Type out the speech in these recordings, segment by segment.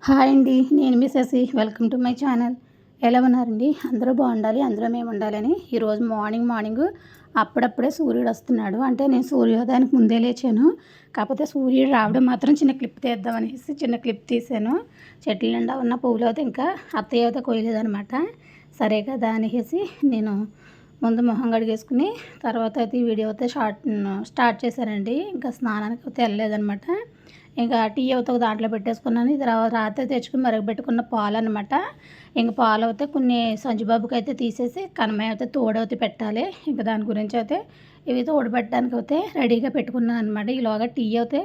Hi అండి, నేను మీ Sashi. Welcome to my channel. ఎలా ఉన్నారండి? అందరూ బాగుండాలి, అందరూ మేము ఉండాలని. ఈరోజు మార్నింగ్ అప్పుడప్పుడే సూర్యుడు వస్తున్నాడు. అంటే నేను సూర్యోదయానికి ముందే లేచాను. కాకపోతే సూర్యుడు రావడం మాత్రం చిన్న క్లిప్ తీద్దామనేసి చిన్న క్లిప్ తీసాను. చెట్ల నిండా ఉన్న పువ్వులు అయితే ఇంకా అత్తయ్య అయితే కొయ్యలేదనమాట. సరే కదా అనేసి నేను ముందు మొహం కడిగేసుకుని తర్వాత అయితే ఈ వీడియో అయితే స్టార్ట్ చేశానండి. ఇంకా స్నానానికి అయితే వెళ్ళలేదనమాట. ఇంకా టీ అయితే ఒక దాంట్లో పెట్టేసుకున్నాను. ఇది రాత్రి తెచ్చుకుని మరగబెట్టుకున్న పాలు అనమాట. ఇంకా పాలు అయితే కొన్ని సంజుబాబుకి అయితే తీసేసి కనమయ్య అయితే తోడవుతే పెట్టాలి. ఇంకా దాని గురించి అయితే ఇవి తోడుపెట్టడానికి అయితే రెడీగా పెట్టుకున్నాను అనమాట. ఈలోగా టీ అయితే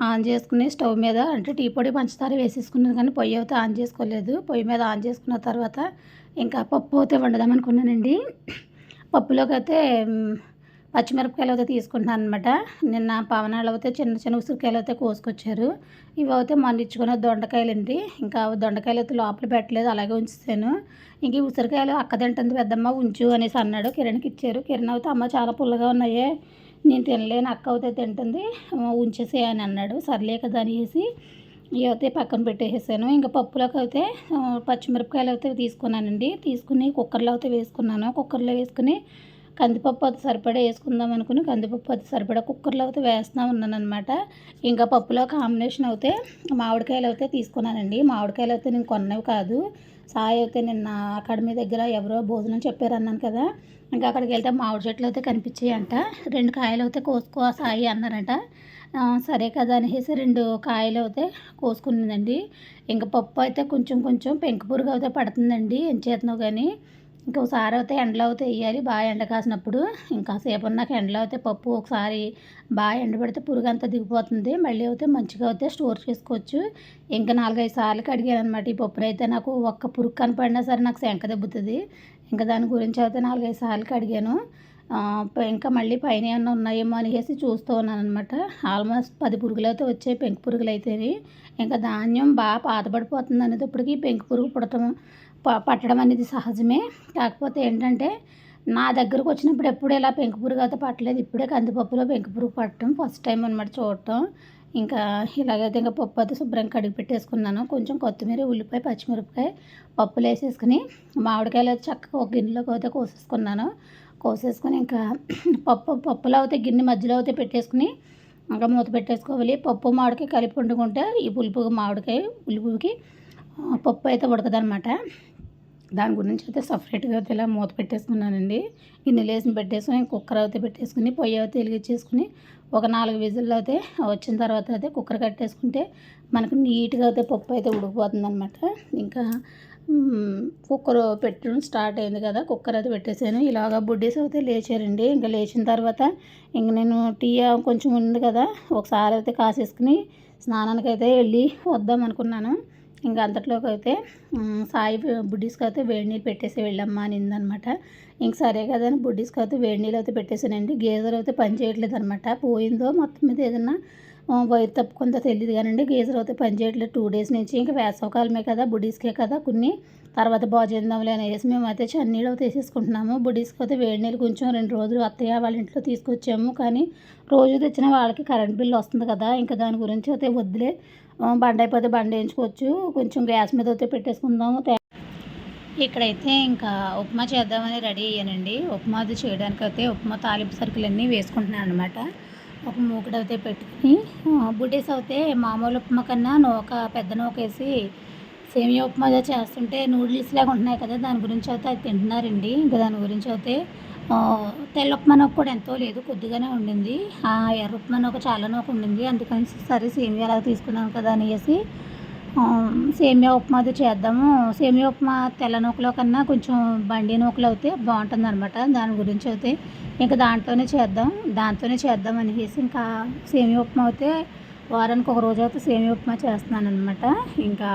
ఆన్ చేసుకుని స్టవ్ మీద అంటే టీ పొడి పంచదార వేసేసుకున్నాను, కానీ పొయ్యి అయితే ఆన్ చేసుకోలేదు. పొయ్యి మీద ఆన్ చేసుకున్న తర్వాత ఇంకా పప్పు అయితే వండుదాం అనుకున్నానండి. పప్పులోకి అయితే పచ్చిమిరపకాయలు అయితే తీసుకుంటున్నాను అనమాట. నిన్న పవనాలు అయితే చిన్న చిన్న ఉసిరికాయలు అయితే కోసుకొచ్చారు. ఇవి అయితే మళ్ళించుకున్న దొండకాయలు అండి. ఇంకా దొండకాయలు అయితే లోపల పెట్టలేదు, అలాగే ఉంచుతాను. ఇంక ఈ ఉసిరికాయలు అక్క తింటుంది పెద్దమ్మ, ఉంచు అనేసి అన్నాడు. కిరణ్కి ఇచ్చారు. కిరణ్ అయితే అమ్మ చాలా పుల్లగా ఉన్నాయే, నేను తినలేను, అక్క అయితే తింటుంది, ఉంచేసే అని అన్నాడు. సర్లే కదా అనేసి ఇవి అయితే పక్కన పెట్టేసాను. ఇంకా పప్పులోకి అయితే పచ్చిమిరపకాయలు అయితే తీసుకున్నానండి. తీసుకుని కుక్కర్లో అయితే వేసుకున్నాను. కుక్కర్లో వేసుకుని కందిపప్పు అది సరిపడా వేసుకుందాం అనుకుని కందిపప్పు అది సరిపడా కుక్కర్లో అయితే వేస్తూ ఉన్నాను అనమాట. ఇంకా పప్పులో కాంబినేషన్ అయితే మామిడికాయలు అయితే తీసుకున్నానండి. మామిడికాయలు అయితే నేను కొన్నవి కాదు. సాయి అయితే నిన్న అకాడమీ దగ్గర ఎవరో భోజనం చెప్పారు అన్నాను కదా, ఇంకా అక్కడికి వెళ్తే మామిడి చెట్లు అయితే కనిపించాయంట. 2 కాయలు అయితే కోసుకో సాయి అన్నారంట. సరే కదా అనేసి 2 కాయలు అయితే కోసుకున్నదండి. ఇంకా పప్పు అయితే కొంచెం పెంకు పురుగు అయితే పడుతుందండి, ఏం చేతనో కానీ. ఇంకోసారి అయితే ఎండలో అయితే వేయాలి, బాగా ఎండ కాసినప్పుడు. ఇంకా సేపు ఉన్నాక ఎండలో అయితే పప్పు ఒకసారి బాగా ఎండబెడితే పురుగు అంతా దిగిపోతుంది. మళ్ళీ అయితే మంచిగా అయితే స్టోర్ చేసుకోవచ్చు. ఇంకా 4-5 సార్లు కడిగాను అనమాట. ఈ పప్పును అయితే నాకు ఒక్క పురుగు కనపడినా సరే నాకు శంక దెబ్బుతుంది. ఇంకా దాని గురించి అయితే 4-5 సార్లు కడిగాను. ఇంకా మళ్ళీ పైన ఏమన్నా ఉన్నాయేమో అనేసి చూస్తూ ఉన్నాను అనమాట. ఆల్మోస్ట్ 10 పురుగులు అయితే వచ్చాయి, పెంకు పురుగులు అయితేనే. ఇంకా ధాన్యం బాగా పాతబడిపోతుంది అనేటప్పటికి పెంకు పురుగు పట్టడం అనేది సహజమే. కాకపోతే ఏంటంటే నా దగ్గరకు వచ్చినప్పుడు ఎప్పుడు ఇలా పెంకు పురుగు అయితే పట్టలేదు. ఇప్పుడే కందిపప్పులో పెంకు పురుగు పట్టడం ఫస్ట్ టైం అనమాట చూడటం. ఇంకా ఇలాగైతే ఇంకా పప్పు అయితే శుభ్రంగా కడిగి పెట్టేసుకున్నాను. కొంచెం కొత్తిమీర, ఉల్లిపాయ, పచ్చిమిరపకాయ పప్పులు వేసేసుకుని మామిడికాయలు అయితే చక్కగా ఒక గిన్నెలోకి అయితే కోసేసుకొని ఇంకా పప్పులో అయితే గిన్నె మధ్యలో అయితే పెట్టేసుకుని ఇంకా మూత పెట్టేసుకోవాలి. పప్పు మామిడికాయ కలిపి వండుకుంటే ఈ పులుపుకి పప్పు అయితే ఉడకదనమాట. దాని గురించి అయితే సపరేట్గా అయితే ఇలా మూత పెట్టేసుకున్నానండి. గిన్నెలు వేసి పెట్టేసుకుని కుక్కర్ అయితే పెట్టేసుకుని పొయ్యి అయితే వెలిగించేసుకుని ఒక 4 విజిల్లు అయితే వచ్చిన తర్వాత అయితే కుక్కర్ కట్టేసుకుంటే మనకు నీట్గా అయితే పప్పు అయితే ఉడికిపోతుంది అనమాట. ఇంకా కుక్కర్ పెట్టడం స్టార్ట్ అయింది కదా, కుక్కర్ అయితే పెట్టేసాను. ఇలాగా బుడ్డీస్ అయితే లేచారండి. ఇంకా లేచిన తర్వాత ఇంక నేను టీ కొంచెం ఉంది కదా, ఒకసారి అయితే కాసేసుకుని స్నానానికి అయితే వెళ్ళి వద్దాం అనుకున్నాను. ఇంకా అంతట్లోకి అయితే సాయి బుడ్డీస్కి అయితే వేడి నీళ్ళు పెట్టేసి వెళ్ళమ్మా అనిందనమాట. ఇంక సరే కదా అని బుడ్డీస్కి అయితే వేడి నీళ్ళు అయితే పెట్టేసానండి. గీజర్ అయితే పని చేయట్లేదు అనమాట. పోయిందో మొత్తం మీద ఏదన్నా వైర్ తప్పుకుందో తెలియదు కానండి, గీజర్ అయితే పని చేయట్లేదు 2 డేస్ నుంచి. ఇంకా వేసవకాలమే కదా, బుడ్డీస్కే కదా కొన్ని, తర్వాత బాగు చేద్దాంలే అనేసి మేమైతే చన్నీళ్ళు అయితే వేసేసుకుంటున్నాము. బుడ్డీస్కి అయితే వేడి నీళ్ళు కొంచెం 2 రోజులు అత్తయ్య వాళ్ళ ఇంట్లో తీసుకొచ్చాము, కానీ రోజు తెచ్చిన వాళ్ళకి కరెంట్ బిల్లు వస్తుంది కదా, ఇంకా దాని గురించి అయితే వద్దులే, బండ అయిపోతే బండ వేయించుకోవచ్చు, కొంచెం గ్యాస్ మీద అయితే పెట్టేసుకుందాము. ఇక్కడైతే ఇంకా ఉప్మా చేద్దామని రెడీ అయ్యానండి. ఉప్మా అది చేయడానికి అయితే ఉప్మా తాలింపు సరుకులన్నీ వేసుకుంటున్నాను అనమాట. ఒక మూకుడు అయితే పెట్టుకుని బుడ్డీస్ అయితే మామూలు ఉప్మా కన్నా పెద్ద నూక వేసి సేమియా ఉప్మా చేస్తుంటే నూడిల్స్ లాగా ఉంటున్నాయి కదా, దాని గురించి అయితే అది తింటున్నారండి. ఇంకా దాని గురించి అయితే తెల్ల ఉప్మా నూక కూడా ఎంతో లేదు, కొద్దిగానే ఉండింది. ఎర్ర ఉప్మా నూక చాలా నూక ఉండింది. అందుకని సరే సేమియా అలా తీసుకున్నాను కదా అనేసి సేమియా ఉప్మా అది చేద్దాము. సేమియా ఉప్మా తెల్ల నూకలో కన్నా కొంచెం బండి నూకలు అయితే బాగుంటుంది అనమాట. దాని గురించి అయితే ఇంకా దాంతోనే చేద్దాం అనేసి ఇంకా సేమియా ఉప్మా అయితే వారానికి ఒక రోజు అయితే సేమియా ఉప్మా చేస్తున్నాను అనమాట. ఇంకా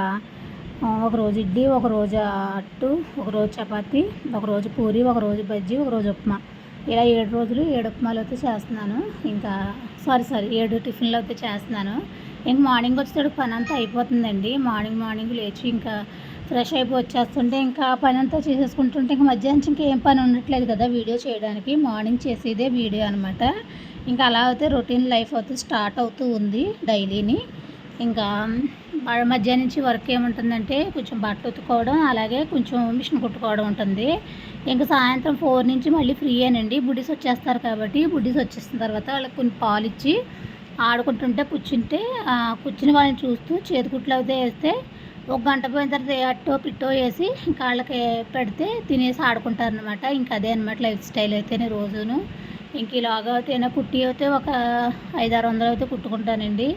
ఒకరోజు ఇడ్లీ, ఒకరోజు అట్టు, ఒకరోజు చపాతి, ఒకరోజు పూరి, ఒకరోజు బజ్జీ, ఒకరోజు ఉప్మా, ఇలా 7 రోజులు 7 ఉప్మాలు అయితే చేస్తున్నాను. ఇంకా 7 టిఫిన్లు అయితే చేస్తున్నాను. ఇంక మార్నింగ్ వచ్చేటప్పుడు పని అంతా అయిపోతుందండి. మార్నింగ్ లేచి ఇంకా ఫ్రెష్ అయిపోయి వచ్చేస్తుంటే ఇంకా పని అంతా చేసేసుకుంటుంటే ఇంకా మధ్యాహ్నం ఇంకేం పని ఉండట్లేదు కదా వీడియో చేయడానికి. మార్నింగ్ చేసేదే వీడియో అనమాట. ఇంకా అలా అయితే రొటీన్ లైఫ్ అయితే స్టార్ట్ అవుతూ ఉంది డైలీని. ఇంకా మధ్యాహ్నం నుంచి వర్క్ ఏముంటుందంటే కొంచెం బట్టలు ఉతుక్కోవడం, అలాగే కొంచెం మిషన్ కుట్టుకోవడం ఉంటుంది. ఇంకా సాయంత్రం 4 నుంచి మళ్ళీ ఫ్రీయేనండి. బుడ్డీస్ వచ్చేస్తారు కాబట్టి బుడ్డీస్ వచ్చేసిన తర్వాత వాళ్ళకి కొన్ని పాలిచ్చి ఆడుకుంటుంటే కూర్చుని వాళ్ళని చూస్తూ చేతికుట్లు అయితే వేస్తే ఒక గంట పోయిన తర్వాత అట్టో పిట్టో వేసి ఇంకా వాళ్ళకి పెడితే తినేసి ఆడుకుంటారనమాట. ఇంకా అదే అనమాట లైఫ్ స్టైల్ అయితేనే రోజును. ఇంక ఇలాగా అయితేనే కుట్టి అయితే ఒక 500-600 అయితే కుట్టుకుంటానండి.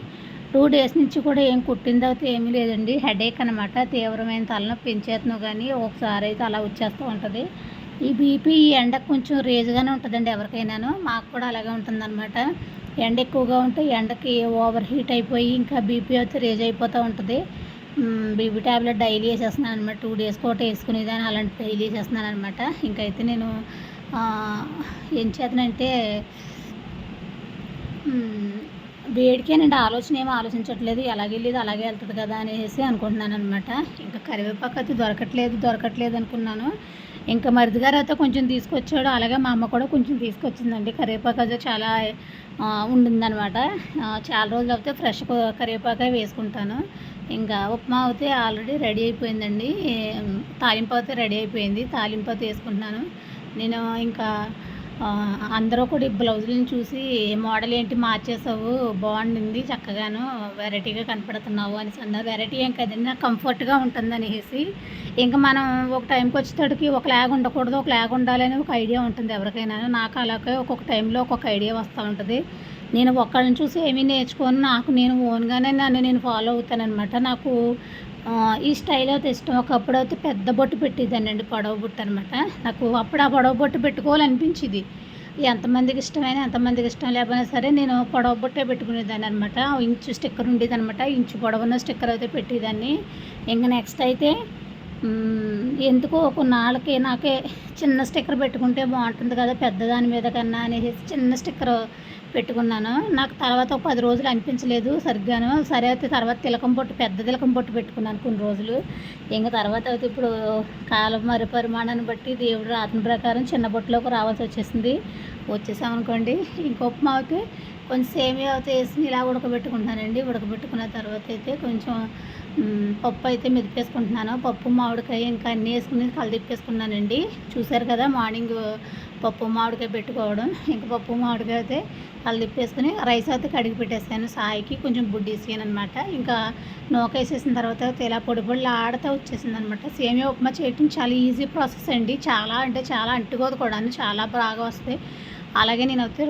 2 డేస్ నుంచి కూడా ఏం కుట్టింది అయితే ఏమీ లేదండి. హెడేక్ అనమాట, తీవ్రమైన తలనొప్పి పెంచేస్తున్నాం కానీ ఒకసారి అయితే అలా వచ్చేస్తూ ఉంటుంది. ఈ బీపీ ఈ ఎండకు కొంచెం రేజ్గానే ఉంటుందండి ఎవరికైనాను. మాకు కూడా అలాగే ఉంటుందన్నమాట. ఎండ ఎక్కువగా ఉంటే ఎండకి ఓవర్ హీట్ అయిపోయి ఇంకా బీపీ అయితే రేజ్ అయిపోతూ ఉంటుంది. బీపీ ట్యాబ్లెట్ డైలీ వేసేస్తున్నాను అనమాట. 2 డేస్కి ఒకటి వేసుకునేదాన్ని, అలాంటి డైలీ వేసేస్తున్నాను అనమాట. ఇంకైతే నేను ఏం చేతనంటే వేడికేనండి ఆలోచన ఏమో ఆలోచించట్లేదు. ఎలాగెళ్ళేది అలాగే వెళ్తుంది కదా అనేసి అనుకుంటున్నాను అనమాట. ఇంకా కరివేపాకు అయితే దొరకట్లేదు అనుకున్నాను. ఇంకా మరిది గారు అయితే కొంచెం తీసుకొచ్చాడు, అలాగే మా అమ్మ కూడా కొంచెం తీసుకొచ్చిందండి. కరివేపాకు అయితే చాలా ఉండిందనమాట. చాలా రోజులు అయితే ఫ్రెష్ కరివేపాకు వేసుకుంటాను. ఇంకా ఉప్మా అయితే ఆల్రెడీ రెడీ అయిపోయిందండి. తాలింపు అయితే రెడీ అయిపోయింది. తాలింపు అయితే వేసుకుంటున్నాను నేను. ఇంకా అందరూ కూడా ఈ బ్లౌజులను చూసి మోడల్ ఏంటి మార్చేసావు, బాగుండింది, చక్కగాను వెరైటీగా కనపడుతున్నావు అనేసి అన్నారు. వెరైటీ ఏం కదండి, నాకు కంఫర్ట్గా ఉంటుంది అనేసి. ఇంకా మనం ఒక టైంకి వచ్చేటప్పటికి ఒకలాగా ఉండకూడదు, ఒకలాగా ఉండాలని ఒక ఐడియా ఉంటుంది ఎవరికైనా. నాకు అలాగే ఒక్కొక్క టైంలో ఒక్కొక్క ఐడియా వస్తూ ఉంటుంది. నేను ఒకళ్ళని చూసి ఏమీ నేర్చుకొని నాకు నేను ఓన్గానే నేను ఫాలో అవుతానన్నమాట. నాకు ఈ స్టైల్ అయితే ఇష్టం. ఒకప్పుడు అయితే పెద్ద బొట్టు పెట్టేదానండి, పొడవు బొట్టు అనమాట. నాకు అప్పుడు ఆ పొడవు బొట్టు పెట్టుకోవాలనిపించింది. ఎంతమందికి ఇష్టమైనా ఎంతమందికి ఇష్టం లేకపోయినా సరే నేను పొడవు బొట్టే పెట్టుకునేదాన్ని అనమాట. ఇంచు స్టిక్కర్ ఉండేది అనమాట. ఇంచు పొడవున్న స్టిక్కర్ అయితే పెట్టేదాన్ని. ఇంకా నెక్స్ట్ అయితే ఎందుకో కొన్నాళ్ళకి నాకే చిన్న స్టిక్కర్ పెట్టుకుంటే బాగుంటుంది కదా పెద్దదాని మీద కన్నా అనేసి చిన్న స్టిక్కర్ పెట్టుకున్నాను. నాకు తర్వాత ఒక 10 రోజులు అనిపించలేదు సరిగ్గాను. సరే అయితే తర్వాత పెద్ద తిలకం పొట్టు పెట్టుకున్నాను కొన్ని రోజులు. ఇంకా తర్వాత అయితే ఇప్పుడు కాలం పరిమాణాన్ని బట్టి దేవుడు రాతన ప్రకారం చిన్న బొట్టులోకి రావాల్సి వచ్చేసామనుకోండి. ఇంక ఉప్మా అయితే కొంచెం సేమియా అయితే వేసి ఇలా ఉడకబెట్టుకుంటానండి. ఉడకబెట్టుకున్న తర్వాత అయితే కొంచెం పప్పు అయితే మెదిపేసుకుంటున్నాను. పప్పు మామిడికాయ ఇంకా అన్నీ వేసుకుని కలిదిప్పేసుకున్నానండి. చూసారు కదా మార్నింగ్ పప్పు మామిడికాయ పెట్టుకోవడం. ఇంకా పప్పు మామిడికాయ అయితే కలిదిప్పేసుకుని రైస్ అయితే కడిగి పెట్టేసాను. సాయికి కొంచెం బుడ్డీసాను అనమాట. ఇంకా నూకేసేసిన తర్వాత ఇలా పొడి ఆడుతూ వచ్చేసింది అనమాట. సేమియా ఉప్మా చేయటం చాలా ఈజీ ప్రాసెస్ అండి. చాలా అంటే చాలా అంటుకోదు కూడా, చాలా బాగా వస్తాయి. అలాగే నేను అయితే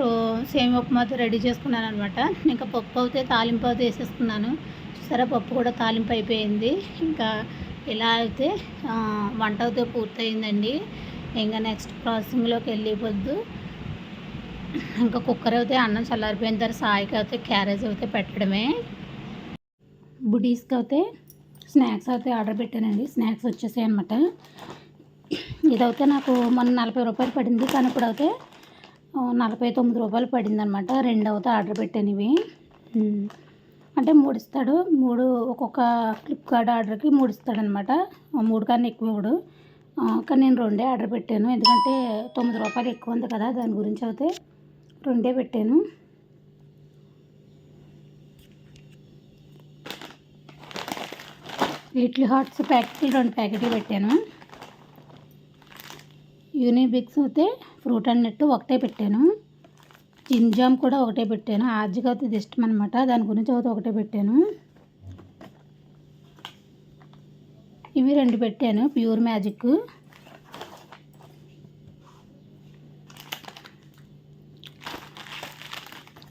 సేమియా ఉప్మా అయితే రెడీ చేసుకున్నాను అనమాట. ఇంకా పప్పు అయితే తాలింపు అయితే వేసేసుకున్నాను. చూసారా, పప్పు కూడా తాలింపు అయిపోయింది. ఇంకా ఇలా అయితే వంట అయితే పూర్తయిందండి. ఇంకా నెక్స్ట్ ప్రాసెసింగ్లోకి వెళ్ళిపోద్దు. ఇంకా కుక్కర్ అయితే అన్నం చల్లారిపోయిన తర్వాత సాయికి అయితే క్యారేజ్ అయితే పెట్టడమే. బుడీస్కి అయితే స్నాక్స్ అయితే ఆర్డర్ పెట్టానండి. స్నాక్స్ వచ్చేసాయి అనమాట. ఇదైతే నాకు మొన్న 40 రూపాయలు పడింది, కానీ ఇప్పుడు అయితే 49 రూపాయలు పడింది అనమాట. 2 అయితే ఆర్డర్ పెట్టాను. ఇవి అంటే 3 ఇస్తాడు. 3 ఒక్కొక్క ఫ్లిప్కార్ట్ ఆర్డర్కి 3 ఇస్తాడనమాట. 3 కన్నా ఎక్కువ ఇవ్వడు. కానీ నేను 2 ఆర్డర్ పెట్టాను, ఎందుకంటే 9 రూపాయలు ఎక్కువ ఉంది కదా, దాని గురించి అయితే 2 పెట్టాను. లిటిల్ హార్ట్స్ ప్యాకెట్లు 2 ప్యాకెట్లు పెట్టాను. యూనిబిక్స్ అయితే ఫ్రూట్ అండ్ నట్ ఒకటే పెట్టాను. జింజామ్ కూడా ఒకటే పెట్టాను. ఆర్జికి అయితే ఇది ఇష్టం అనమాట, దాని గురించి అయితే ఒకటే పెట్టాను. ఇవి 2 పెట్టాను, ప్యూర్ మ్యాజిక్.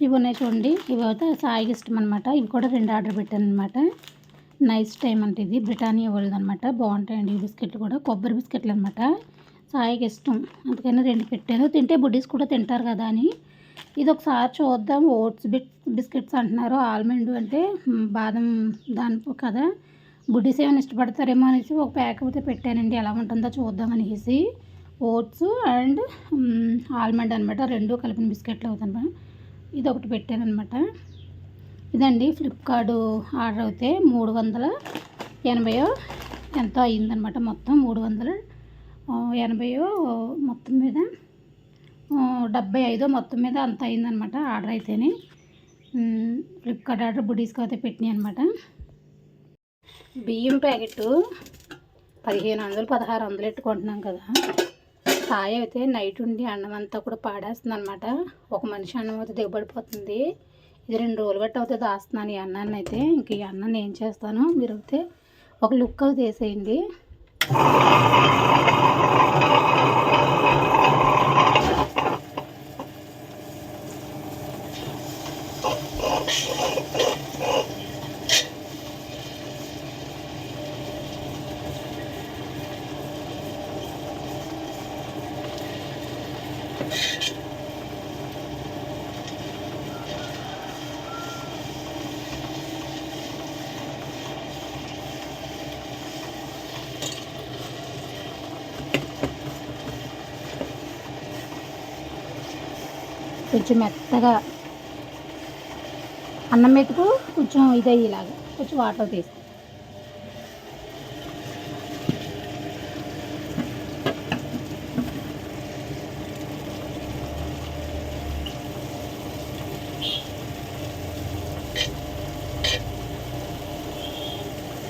ఇవి ఉన్నాయి చూడండి, ఇవి అయితే సాయికి ఇష్టం అనమాట. ఇవి కూడా 2 ఆర్డర్ పెట్టాను అనమాట. నైస్ టైం అంటే ఇది బ్రిటానియా వాళ్ళది అనమాట. బాగుంటాయండి ఈ బిస్కెట్లు కూడా, కొబ్బరి బిస్కెట్లు అనమాట. సాయికి ఇష్టం, అందుకని 2 పెట్టాను. తింటే బుడ్డీస్ కూడా తింటారు కదా అని. ఇది ఒకసారి చూద్దాం. ఓట్స్ బిస్కెట్స్ అంటున్నారు, ఆల్మండ్ అంటే బాదం దాని కదా, బుడ్డీస్ ఏమైనా ఇష్టపడతారేమో అనేసి ఒక ప్యాక్ అయితే పెట్టానండి. ఎలా ఉంటుందో చూద్దాం అనేసి. ఓట్స్ అండ్ ఆల్మండ్ అనమాట, 2 కలిపిన బిస్కెట్లు అవుతాను. ఇది ఒకటి పెట్టాను అనమాట. ఇదండి ఫ్లిప్కార్ట్ ఆర్డర్ అయితే 380 ఎంతో అయ్యిందనమాట. మొత్తం 380 మొత్తం మీద 75 మొత్తం మీద అంత అయిందనమాట ఆర్డర్ అయితేనే. ఫ్లిప్కార్ట్ ఆర్డర్ బుడీస్కి అయితే పెట్టినాయి అనమాట. బియ్యం ప్యాకెట్ 1500 1600 పెట్టుకుంటున్నాం కదా. సాయి అయితే నైట్ ఉండి అన్నం అంతా కూడా పాడేస్తుంది అనమాట. ఒక మనిషి అన్నం అయితే దిగబడిపోతుంది. ఇది 2 రోజులు బట్టి అవుతుంది దాస్తున్నాను ఈ అన్నాన్ని అయితే. ఇంక ఈ అన్నాన్ని ఏం చేస్తాను, మీరు అయితే ఒక లుక్ అయితే వేసేయండి. కొంచెం మెత్తగా అన్నం మెతుకు కొంచెం ఇదయ్యేలాగా కొంచెం వాటర్ తీసి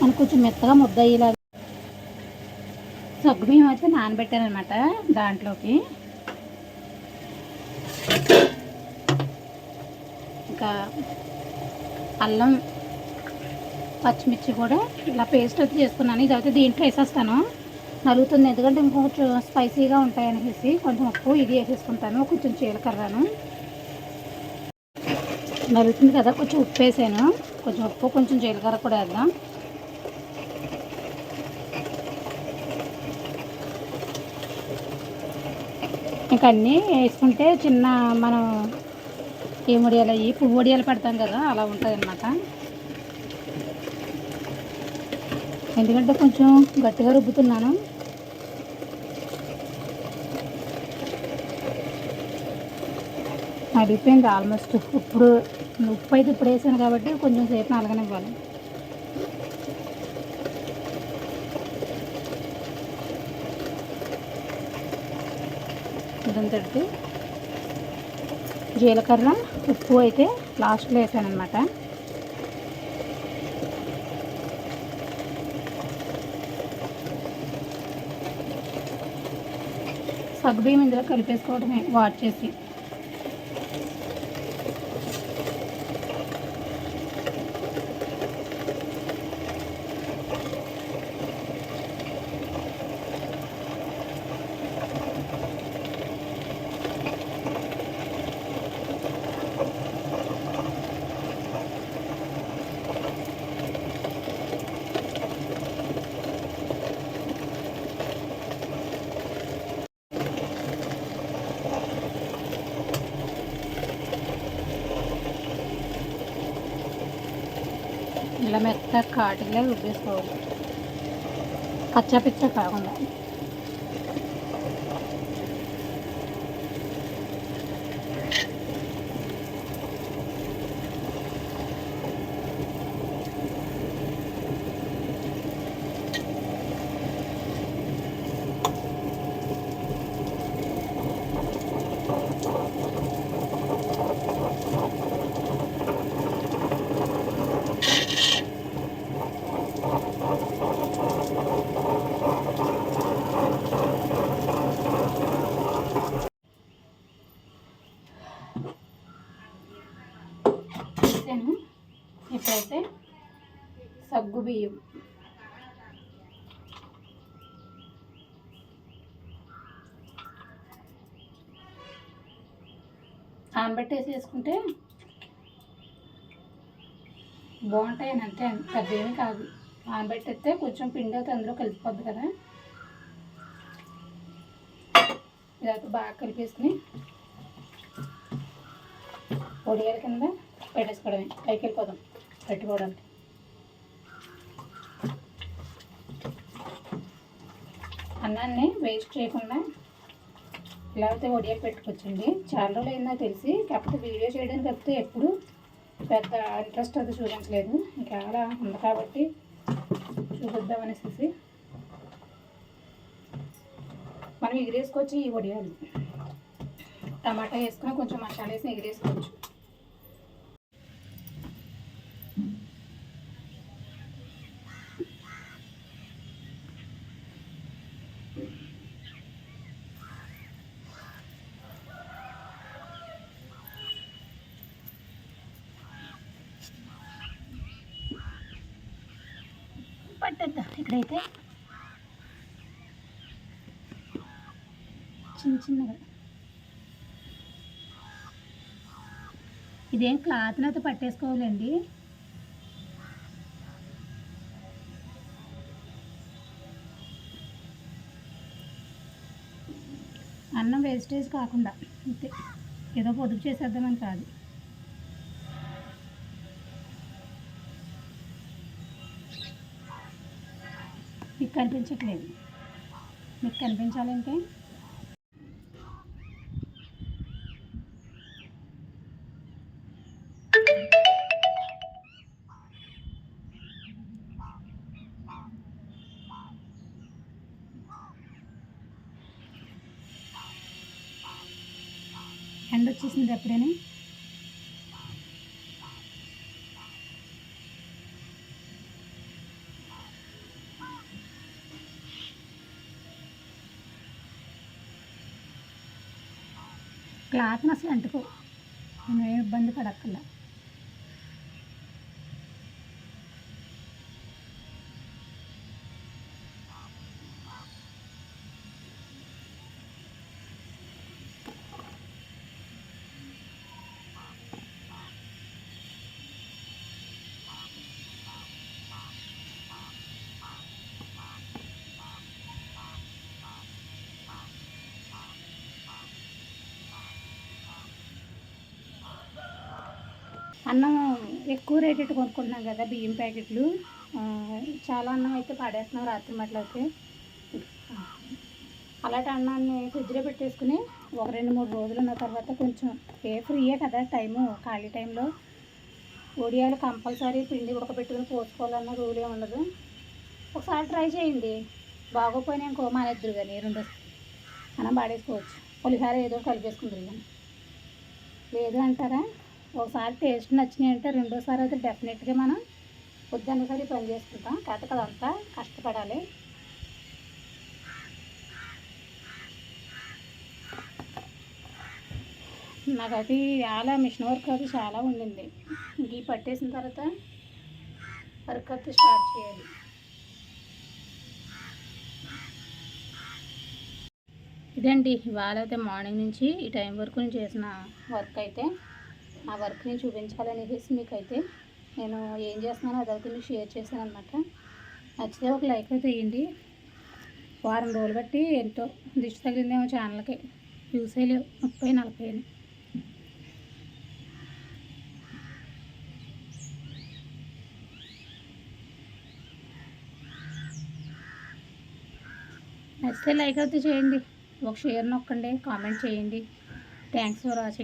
మనకు కొంచెం మెత్తగా ముద్ద అయ్యేలాగా సగ్గుబియ్యం అయితే నానబెట్టాను అనమాట. దాంట్లోకి ఇంకా అల్లం పచ్చిమిర్చి కూడా ఇలా పేస్ట్ అయితే చేసుకున్నాను. ఇదైతే దీంట్లో వేసేస్తాను, నలుగుతుంది. ఎందుకంటే ఇంకొంచెం స్పైసీగా ఉంటాయనేసి కొంచెం ఉప్పు ఇది వేసేసుకుంటాను. కొంచెం జీలకర్రను నలుగుతుంది కదా, కొంచెం ఉప్పు వేసాను. కొంచెం ఉప్పు కొంచెం జీలకర్ర కూడా వేద్దాం. ఇంకా అన్నీ వేసుకుంటే చిన్న మనం ఏం వడియాలు అయ్యి పువ్వు వడియాలు పెడతాం కదా అలా ఉంటుంది అన్నమాట. ఎందుకంటే కొంచెం గట్టిగా రుబ్బుతున్నాను. అయిపోయింది ఆల్మోస్ట్. ఇప్పుడు ఉప్పు అయితే ఇప్పుడు వేసాను కాబట్టి కొంచెం సేపు నలగనివ్వాలి. ఇదంతటి జీలకర్ర ఉప్పు అయితే లాస్ట్లో వేసాను అనమాట. సగ్గుబియ్యం ఇందులో కలిపేసుకోవడమే వాష్ చేసి. ఇలా మెత్త కాటిగా రుబ్బేసుకోవాలి, కచ్చా పిచ్చ కాకుండా. ఇప్పుడైతే సగ్గుబియ్యం నానబెట్టేసి వేసుకుంటే బాగుంటాయని, అంతే, పెద్ద ఏమీ కాదు. నానబెట్టేస్తే కొంచెం పిండి అయితే అందులో కలిసిపోద్ది కదా. ఇదైతే బాగా కలిపేసుకుని పొడియాల కింద పెట్టేసుకోవడమే. పైకి వెళ్ళిపోదాం పెట్టుకోవడానికి. అన్నాన్ని వేస్ట్ చేయకుండా ఇలా అయితే వడియాలు పెట్టుకోవచ్చండి. చాలా రోజులు అయిందో తెలిసి, కాకపోతే వీడియో చేయడానికి తప్పితే ఎప్పుడు పెద్ద ఇంట్రెస్ట్ అది చూపించలేదు. ఇంకా అలా ఉంది కాబట్టి చూపిద్దామనేసి మనం ఎగిరేసుకోవచ్చు. ఈ వడియాలు టమాటా వేసుకుని కొంచెం మసాలా వేసి ఎగిరేసుకోవచ్చు. పట్టేద్దాం. ఇక్కడైతే చిన్న చిన్నగా ఇదేం క్లాత్ని అయితే పట్టేసుకోవాలండి. అన్నం వేస్టేజ్ కాకుండా అంతే, ఏదో పొదుపు చేసేద్దామని కాదు. మీకు కనిపించట్లేదు, మీకు కనిపించాలంటే ఎండ వచ్చేసింది ఎప్పుడైనా. క్లాత్ని అసలు అంటుకో, మనం ఏ ఇబ్బంది పడక్కర్లా. అన్నం ఎక్కువ రేటు కొనుక్కుంటున్నాం కదా, బియ్యం ప్యాకెట్లు. చాలా అన్నం అయితే పడేస్తున్నాం రాత్రి మట్లయితే. అలాంటి అన్నాన్ని ఫ్రిడ్జ్లో పెట్టేసుకుని ఒక 2-3 రోజులు ఉన్న తర్వాత కొంచెం ఫ్రీయే కదా టైము, ఖాళీ టైంలో ఒడియాలు కంపల్సరీ పిండి ఉడకబెట్టుకుని పోసుకోవాలన్న రూల్ ఏమి ఉండదు. ఒకసారి ట్రై చేయండి, బాగోపోయినా ఇంకో మానేద్దరు కానీ రెండో అన్నం పాడేసుకోవచ్చు. పులిహార ఏదో కలిపేసుకుందరు కానీ. లేదు అంటారా, ఒకసారి టేస్ట్ నచ్చినాయి అంటే రెండోసారి అయితే డెఫినెట్గా మనం వద్దన్నసారి పని చేసుకుంటాం. కాకపోతే కదంతా కష్టపడాలి. నాకైతే చాలా మిషన్ వర్క్ అది చాలా ఉండింది. ఇంక ఈ పట్టేసిన తర్వాత వర్క్ అయితే స్టార్ట్ చేయాలి. ఇదండి ఇవాళ అయితే మార్నింగ్ నుంచి ఈ టైం వరకు నేను చేసిన వర్క్ అయితే. ఆ వర్క్ని చూపించాలనేసి మీకైతే నేను ఏం చేస్తున్నానో అదైతే మీకు షేర్ చేశాను అనమాట. నచ్చితే ఒక లైక్ అయితే వేయండి. వారం రోజులు బట్టి ఎంతో దిష్టి తగిలిందేమో ఛానల్కి, వ్యూస్ లేవు, 30-40. నచ్చితే లైక్ అయితే చేయండి, ఒక షేర్ నొక్కండి, కామెంట్ చేయండి. Thanks for watching.